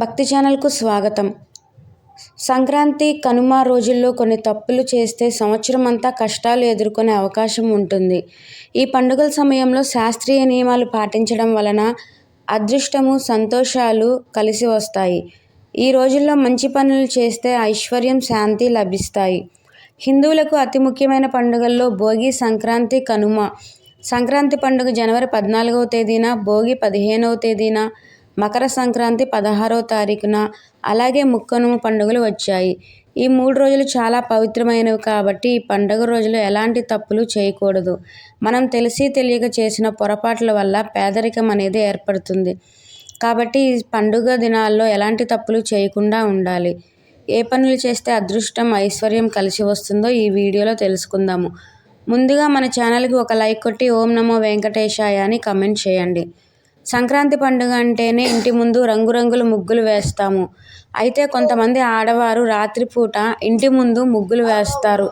భక్తి ఛానల్కు స్వాగతం. సంక్రాంతి, కనుమ రోజుల్లో కొన్ని తప్పులు చేస్తే సంవత్సరం అంతా కష్టాలు ఎదుర్కొనే అవకాశం ఉంటుంది. ఈ పండుగల సమయంలో శాస్త్రీయ నియమాలు పాటించడం వలన అదృష్టము, సంతోషాలు కలిసి వస్తాయి. ఈ రోజుల్లో మంచి పనులు చేస్తే ఐశ్వర్యం, శాంతి లభిస్తాయి. హిందువులకు అతి ముఖ్యమైన పండుగల్లో భోగి, సంక్రాంతి, కనుమ. సంక్రాంతి పండుగ జనవరి 14వ తేదీన, భోగి 15వ తేదీన, మకర సంక్రాంతి 16వ తారీఖున, అలాగే ముక్కనుమ పండుగలు వచ్చాయి. ఈ 3 రోజులు చాలా పవిత్రమైనవి కాబట్టి ఈ పండుగ రోజులు ఎలాంటి తప్పులు చేయకూడదు. మనం తెలిసి తెలియక చేసిన పొరపాట్ల వల్ల పేదరికం అనేది ఏర్పడుతుంది. కాబట్టి ఈ పండుగ దినాల్లో ఎలాంటి తప్పులు చేయకుండా ఉండాలి. ఏ పనులు చేస్తే అదృష్టం, ఐశ్వర్యం కలిసి వస్తుందో ఈ వీడియోలో తెలుసుకుందాము. ముందుగా మన ఛానల్కి ఒక లైక్ కొట్టి ఓం నమో వెంకటేశాయ అని కమెంట్ చేయండి. సంక్రాంతి పండుగ అంటేనే ఇంటి ముందు రంగురంగుల ముగ్గులు వేస్తాము. అయితే కొంతమంది ఆడవారు రాత్రిపూట ఇంటి ముందు ముగ్గులు వేస్తారు.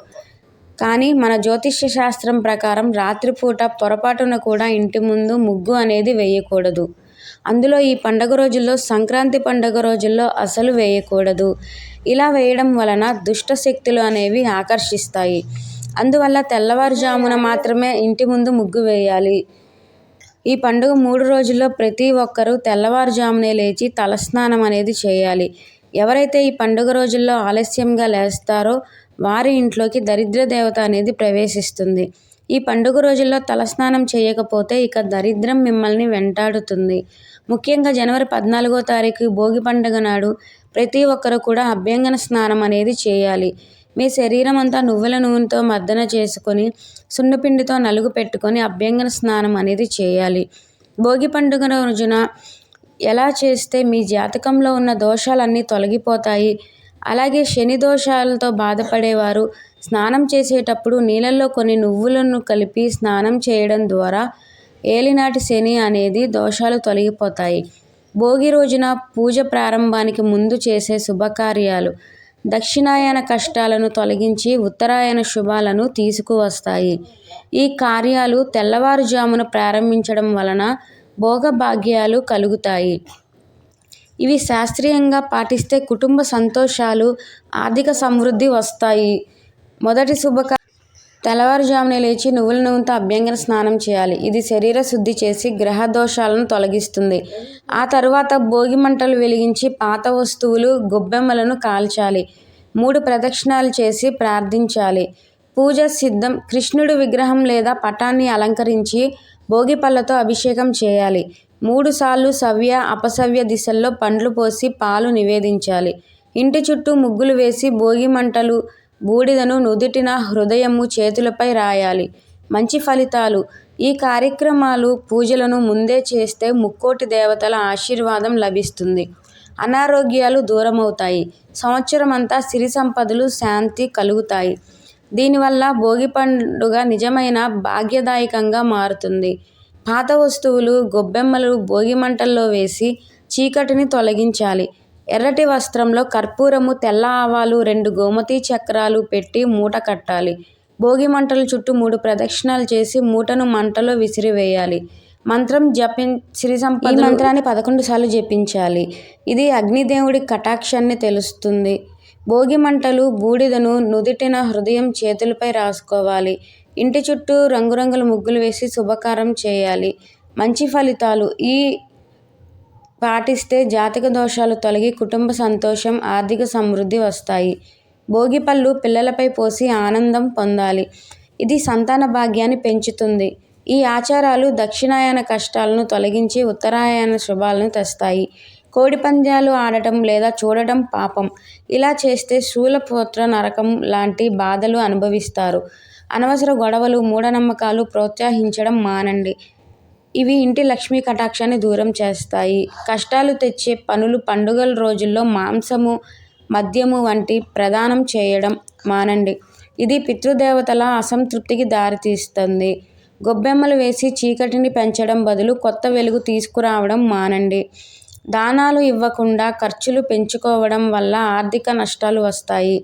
కానీ మన జ్యోతిష్య శాస్త్రం ప్రకారం రాత్రిపూట పొరపాటున కూడా ఇంటి ముందు ముగ్గు అనేది వేయకూడదు. అందులో ఈ పండుగ రోజుల్లో, సంక్రాంతి పండుగ రోజుల్లో అసలు వేయకూడదు. ఇలా వేయడం వలన దుష్ట శక్తులు అనేవి ఆకర్షిస్తాయి. అందువల్ల తెల్లవారుజామున మాత్రమే ఇంటి ముందు ముగ్గు వేయాలి. ఈ పండుగ 3 రోజుల్లో ప్రతి ఒక్కరూ తెల్లవారుజామునే లేచి తలస్నానం అనేది చేయాలి. ఎవరైతే ఈ పండుగ రోజుల్లో ఆలస్యంగా లేస్తారో వారి ఇంట్లోకి దరిద్ర దేవత అనేది ప్రవేశిస్తుంది. ఈ పండుగ రోజుల్లో తలస్నానం చేయకపోతే ఇక దరిద్రం మిమ్మల్ని వెంటాడుతుంది. ముఖ్యంగా జనవరి 14వ తారీఖు భోగి పండుగ నాడు ప్రతి ఒక్కరు కూడా అభ్యంగన స్నానం అనేది చేయాలి. మీ శరీరం అంతా నువ్వుల నూనెతో మర్దన చేసుకొని సున్నపిండితో నలుగు పెట్టుకొని అభ్యంగన స్నానం అనేది చేయాలి. భోగి పండుగ రోజున ఎలా చేస్తే మీ జాతకంలో ఉన్న దోషాలన్నీ తొలగిపోతాయి. అలాగే శని దోషాలతో బాధపడేవారు స్నానం చేసేటప్పుడు నీళ్ళల్లో కొన్ని నువ్వులను కలిపి స్నానం చేయడం ద్వారా ఏలినాటి శని అనేది దోషాలు తొలగిపోతాయి. భోగి రోజున పూజ ప్రారంభానికి ముందు చేసే శుభకార్యాలు దక్షిణాయన కష్టాలను తొలగించి ఉత్తరాయణ శుభాలను తీసుకువస్తాయి. ఈ కార్యాలు తెల్లవారుజామున ప్రారంభించడం వలన భోగభాగ్యాలు కలుగుతాయి. ఇవి శాస్త్రీయంగా పాటిస్తే కుటుంబ సంతోషాలు, ఆర్థిక సమృద్ధి వస్తాయి. మొదటి తెల్లవారుజామునే లేచి నువ్వుల నూనెతో అభ్యంగన స్నానం చేయాలి. ఇది శరీర శుద్ధి చేసి గ్రహ దోషాలను తొలగిస్తుంది. ఆ తరువాత భోగి మంటలు వెలిగించి పాత వస్తువులు, గొబ్బెమ్మలను కాల్చాలి. 3 ప్రదక్షిణాలు చేసి ప్రార్థించాలి. పూజ సిద్ధం. కృష్ణుడి విగ్రహం లేదా పటాన్ని అలంకరించి భోగి పళ్ళతో అభిషేకం చేయాలి. 3 సార్లు సవ్య, అపసవ్య దిశల్లో పండ్లు పోసి పాలు నివేదించాలి. ఇంటి చుట్టూ ముగ్గులు వేసి భోగి మంటలు, బూడిదను నుదుటిన, హృదయము, చేతులపై రాయాలి. మంచి ఫలితాలు. ఈ కార్యక్రమాలు, పూజలను ముందే చేస్తే ముక్కోటి దేవతల ఆశీర్వాదం లభిస్తుంది. అనారోగ్యాలు దూరమవుతాయి. సంవత్సరం అంతా సిరి సంపదలు, శాంతి కలుగుతాయి. దీనివల్ల భోగి పండుగ నిజమైన భాగ్యదాయకంగా మారుతుంది. పాత వస్తువులు, గొబ్బెమ్మలు భోగి మంటల్లో వేసి చీకటిని తొలగించాలి. ఎర్రటి వస్త్రంలో కర్పూరము, తెల్ల ఆవాలు, 2 గోమతి చక్రాలు పెట్టి మూట కట్టాలి. భోగి మంటల చుట్టూ 3 ప్రదక్షిణాలు చేసి మూటను మంటలో విసిరివేయాలి. మంత్రం సిరి సంపద. ఈ మంత్రాన్ని 11 సార్లు జపించాలి. ఇది అగ్నిదేవుడి కటాక్షాన్ని తెలుస్తుంది. భోగి మంటలు, బూడిదను నుదిటిన, హృదయం, చేతులపై రాసుకోవాలి. ఇంటి చుట్టూ రంగురంగుల ముగ్గులు వేసి శుభకారం చేయాలి. మంచి ఫలితాలు. ఈ పాటిస్తే జాతక దోషాలు తొలగి కుటుంబ సంతోషం, ఆర్థిక సమృద్ధి వస్తాయి. భోగి పళ్ళు పిల్లలపై పోసి ఆనందం పొందాలి. ఇది సంతాన భాగ్యాన్ని పెంచుతుంది. ఈ ఆచారాలు దక్షిణాయన కష్టాలను తొలగించి ఉత్తరాయణ శుభాలను తెస్తాయి. కోడి పందాలు ఆడటం లేదా చూడటం పాపం. ఇలా చేస్తే శూలపుత్ర నరకం లాంటి బాధలు అనుభవిస్తారు. అనవసర గొడవలు, మూఢనమ్మకాలు ప్రోత్సహించడం మానండి. ఇవి ఇంటి లక్ష్మీ కటాక్షాన్ని దూరం చేస్తాయి. కష్టాలు తెచ్చే పనులు పండుగల రోజుల్లో మాంసము, మద్యము వంటి ప్రదానం చేయడం మానండి. ఇది పితృదేవతల అసంతృప్తికి దారితీస్తుంది. గొబ్బెమ్మలు వేసి చీకటిని పెంచడం బదులు కొత్త వెలుగు తీసుకురావడం మానండి. దానాలు ఇవ్వకుండా ఖర్చులు పెంచుకోవడం వల్ల ఆర్థిక నష్టాలు వస్తాయి.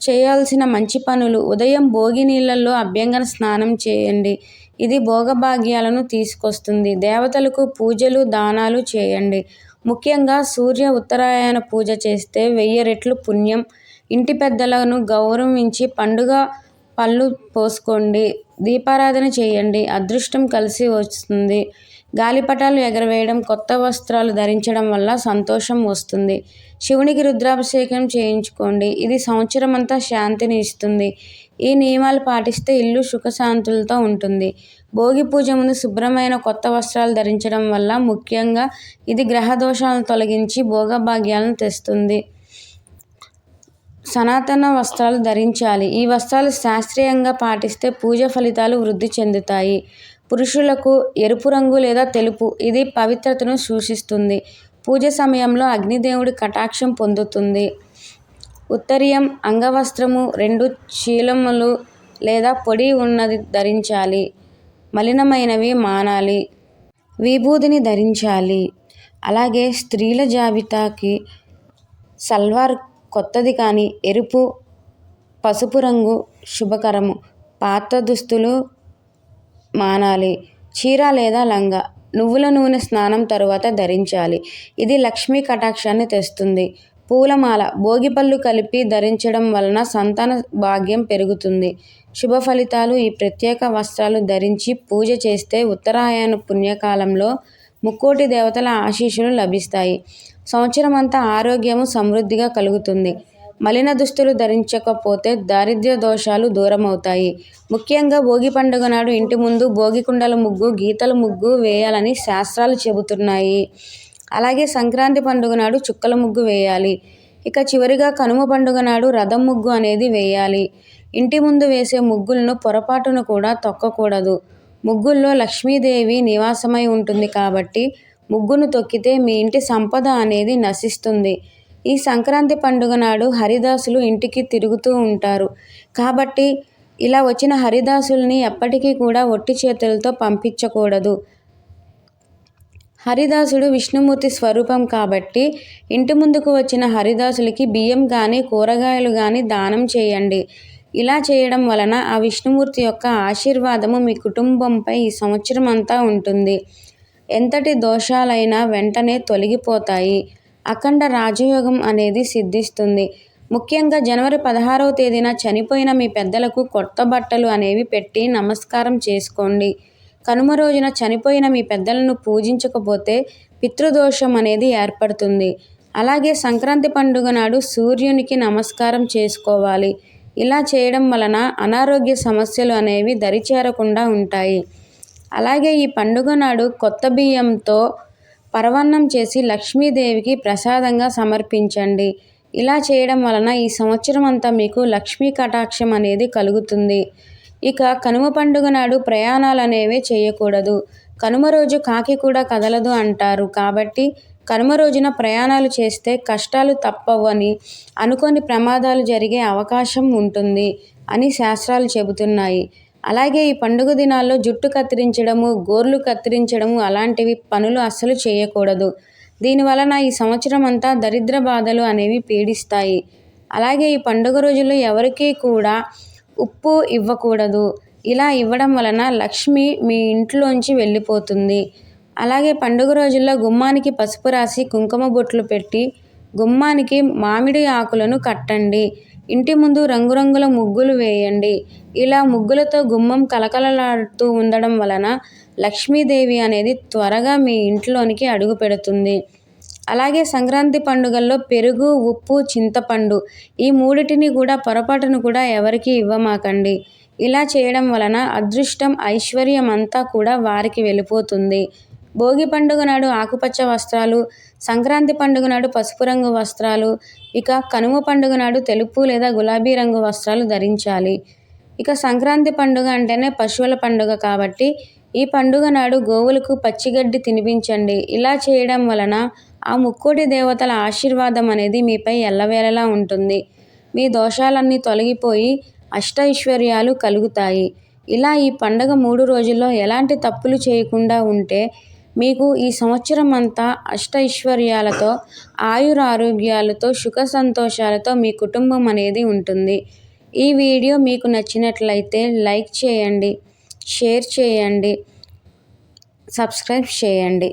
చేయాల్సిన మంచి పనులు. ఉదయం భోగి నీళ్ళల్లో అభ్యంగన స్నానం చేయండి. ఇది భోగభాగ్యాలను తీసుకొస్తుంది. దేవతలకు పూజలు, దానాలు చేయండి. ముఖ్యంగా సూర్య ఉత్తరాయణ పూజ చేస్తే 1000 రెట్లు పుణ్యం. ఇంటి పెద్దలను గౌరవించి పండుగ పళ్ళు పోసుకోండి, దీపారాధన చేయండి, అదృష్టం కలిసి వస్తుంది. గాలిపటాలు ఎగరవేయడం, కొత్త వస్త్రాలు ధరించడం వల్ల సంతోషం వస్తుంది. శివునికి రుద్రాభిషేకం చేయించుకోండి, ఇది సంవత్సరం అంతా శాంతిని ఇస్తుంది. ఈ నియమాలు పాటిస్తే ఇల్లు సుఖశాంతులతో ఉంటుంది. భోగి పూజ ముందు శుభ్రమైన కొత్త వస్త్రాలు ధరించడం వల్ల ముఖ్యంగా ఇది గ్రహ దోషాలను తొలగించి భోగభాగ్యాలను తెస్తుంది. సనాతన వస్త్రాలు ధరించాలి. ఈ వస్త్రాలు శాస్త్రీయంగా పాటిస్తే పూజ ఫలితాలు వృద్ధి చెందుతాయి. పురుషులకు ఎరుపు రంగు లేదా తెలుపు, ఇది పవిత్రతను సూచిస్తుంది. పూజ సమయంలో అగ్నిదేవుడి కటాక్షం పొందుతుంది. ఉత్తరీయం, అంగవస్త్రము, 2 చీలములు లేదా పొడి ఉన్నది ధరించాలి. మలినమైనవి మానాలి. విభూదిని ధరించాలి. అలాగే స్త్రీల జాబితాకి సల్వార్ కొత్తది కానీ ఎరుపు, పసుపు రంగు శుభకరము. పాత దుస్తులు మానాలి. చీర లేదా లంగా నువ్వుల నూనె స్నానం తరువాత ధరించాలి. ఇది లక్ష్మీ కటాక్షాన్ని తెస్తుంది. పూలమాల, భోగిపళ్ళు కలిపి ధరించడం వలన సంతాన భాగ్యం పెరుగుతుంది. శుభ ఫలితాలు. ఈ ప్రత్యేక వస్త్రాలు ధరించి పూజ చేస్తే ఉత్తరాయణ పుణ్యకాలంలో ముక్కోటి దేవతల ఆశీస్సులు లభిస్తాయి. సంవత్సరం అంతా ఆరోగ్యము సమృద్ధిగా కలుగుతుంది. మలిన దుస్తులు ధరించకపోతే దారిద్ర్య దోషాలు దూరమవుతాయి. ముఖ్యంగా భోగి పండుగ నాడు ఇంటి ముందు భోగి కుండల ముగ్గు, గీతల ముగ్గు వేయాలని శాస్త్రాలు చెబుతున్నాయి. అలాగే సంక్రాంతి పండుగ నాడు చుక్కల ముగ్గు వేయాలి. ఇక చివరిగా కనుమ పండుగ నాడు రథం ముగ్గు అనేది వేయాలి. ఇంటి ముందు వేసే ముగ్గులను పొరపాటును కూడా తొక్కకూడదు. ముగ్గుల్లో లక్ష్మీదేవి నివాసమై ఉంటుంది కాబట్టి ముగ్గును తొక్కితే మీ ఇంటి సంపద అనేది నశిస్తుంది. ఈ సంక్రాంతి పండుగ నాడు హరిదాసులు ఇంటికి తిరుగుతూ ఉంటారు కాబట్టి ఇలా వచ్చిన హరిదాసుల్ని ఎప్పటికీ కూడా ఒట్టి చేతులతో పంపించకూడదు. హరిదాసుడు విష్ణుమూర్తి స్వరూపం కాబట్టి ఇంటి ముందుకు వచ్చిన హరిదాసులకి బియ్యం కానీ కూరగాయలు కానీ దానం చేయండి. ఇలా చేయడం వలన ఆ విష్ణుమూర్తి యొక్క ఆశీర్వాదము మీ కుటుంబంపై ఈ సంవత్సరం అంతా ఉంటుంది. ఎంతటి దోషాలైనా వెంటనే తొలగిపోతాయి. అఖండ రాజయోగం అనేది సిద్ధిస్తుంది. ముఖ్యంగా జనవరి 16వ తేదీన చనిపోయిన మీ పెద్దలకు కొత్త బట్టలు అనేవి పెట్టి నమస్కారం చేసుకోండి. కనుమ రోజున చనిపోయిన మీ పెద్దలను పూజించకపోతే పితృదోషం అనేది ఏర్పడుతుంది. అలాగే సంక్రాంతి పండుగ నాడు సూర్యునికి నమస్కారం చేసుకోవాలి. ఇలా చేయడం వలన అనారోగ్య సమస్యలు అనేవి దరిచేరకుండా ఉంటాయి. అలాగే ఈ పండుగ నాడు కొత్త బియ్యంతో పరవన్నం చేసి లక్ష్మీదేవికి ప్రసాదంగా సమర్పించండి. ఇలా చేయడం వలన ఈ సంవత్సరం అంతా మీకు లక్ష్మీ కటాక్షం అనేది కలుగుతుంది. ఇక కనుమ పండుగ నాడు ప్రయాణాలు అనేవి చేయకూడదు. కనుమ రోజు కాకి కూడా కదలదు అంటారు కాబట్టి కనుమ రోజున ప్రయాణాలు చేస్తే కష్టాలు తప్పవని, అనుకోని ప్రమాదాలు జరిగే అవకాశం ఉంటుంది అని శాస్త్రాలు చెబుతున్నాయి. అలాగే ఈ పండుగ దినాల్లో జుట్టు కత్తిరించడము, గోర్లు కత్తిరించడము అలాంటివి పనులు అస్సలు చేయకూడదు. దీనివలన ఈ సంవత్సరం అంతా దరిద్ర బాధలు అనేవి పీడిస్తాయి. అలాగే ఈ పండుగ రోజుల్లో ఎవరికీ కూడా ఉప్పు ఇవ్వకూడదు. ఇలా ఇవ్వడం వలన లక్ష్మి మీ ఇంట్లోంచి వెళ్ళిపోతుంది. అలాగే పండుగ రోజుల్లో గుమ్మానికి పసుపు రాసి కుంకుమ బొట్లు పెట్టి గుమ్మానికి మామిడి ఆకులను కట్టండి. ఇంటి ముందు రంగురంగుల ముగ్గులు వేయండి. ఇలా ముగ్గులతో గుమ్మం కలకలలాడుతూ ఉండడం వలన లక్ష్మీదేవి అనేది త్వరగా మీ ఇంట్లోనికి అడుగు పెడుతుంది. అలాగే సంక్రాంతి పండుగల్లో పెరుగు, ఉప్పు, చింతపండు ఈ మూడిటిని కూడా పొరపాటును కూడా ఎవరికి ఇవ్వమాకండి. ఇలా చేయడం వలన అదృష్టం, ఐశ్వర్యం అంతా కూడా వారికి వెళ్ళిపోతుంది. భోగి పండుగ నాడు ఆకుపచ్చ వస్త్రాలు, సంక్రాంతి పండుగ నాడు పసుపు రంగు వస్త్రాలు, ఇక కనుమ పండుగ నాడు తెలుపు లేదా గులాబీ రంగు వస్త్రాలు ధరించాలి. ఇక సంక్రాంతి పండుగ అంటేనే పశువుల పండుగ కాబట్టి ఈ పండుగ నాడు గోవులకు పచ్చిగడ్డి తినిపించండి. ఇలా చేయడం వలన ఆ ముక్కోటి దేవతల ఆశీర్వాదం అనేది మీపై ఎల్లవేళలా ఉంటుంది. మీ దోషాలన్నీ తొలగిపోయి అష్టైశ్వర్యాలు కలుగుతాయి. ఇలా ఈ పండుగ 3 రోజుల్లో ఎలాంటి తప్పులు చేయకుండా ఉంటే మీకు ఈ సంవత్సరం అంతా అష్టైశ్వర్యాలతో, ఆయురారోగ్యాలతో, సుఖ సంతోషాలతో మీ కుటుంబం అనేది ఉంటుంది. ఈ వీడియో మీకు నచ్చినట్లయితే లైక్ చేయండి, షేర్ చేయండి, సబ్స్క్రైబ్ చేయండి.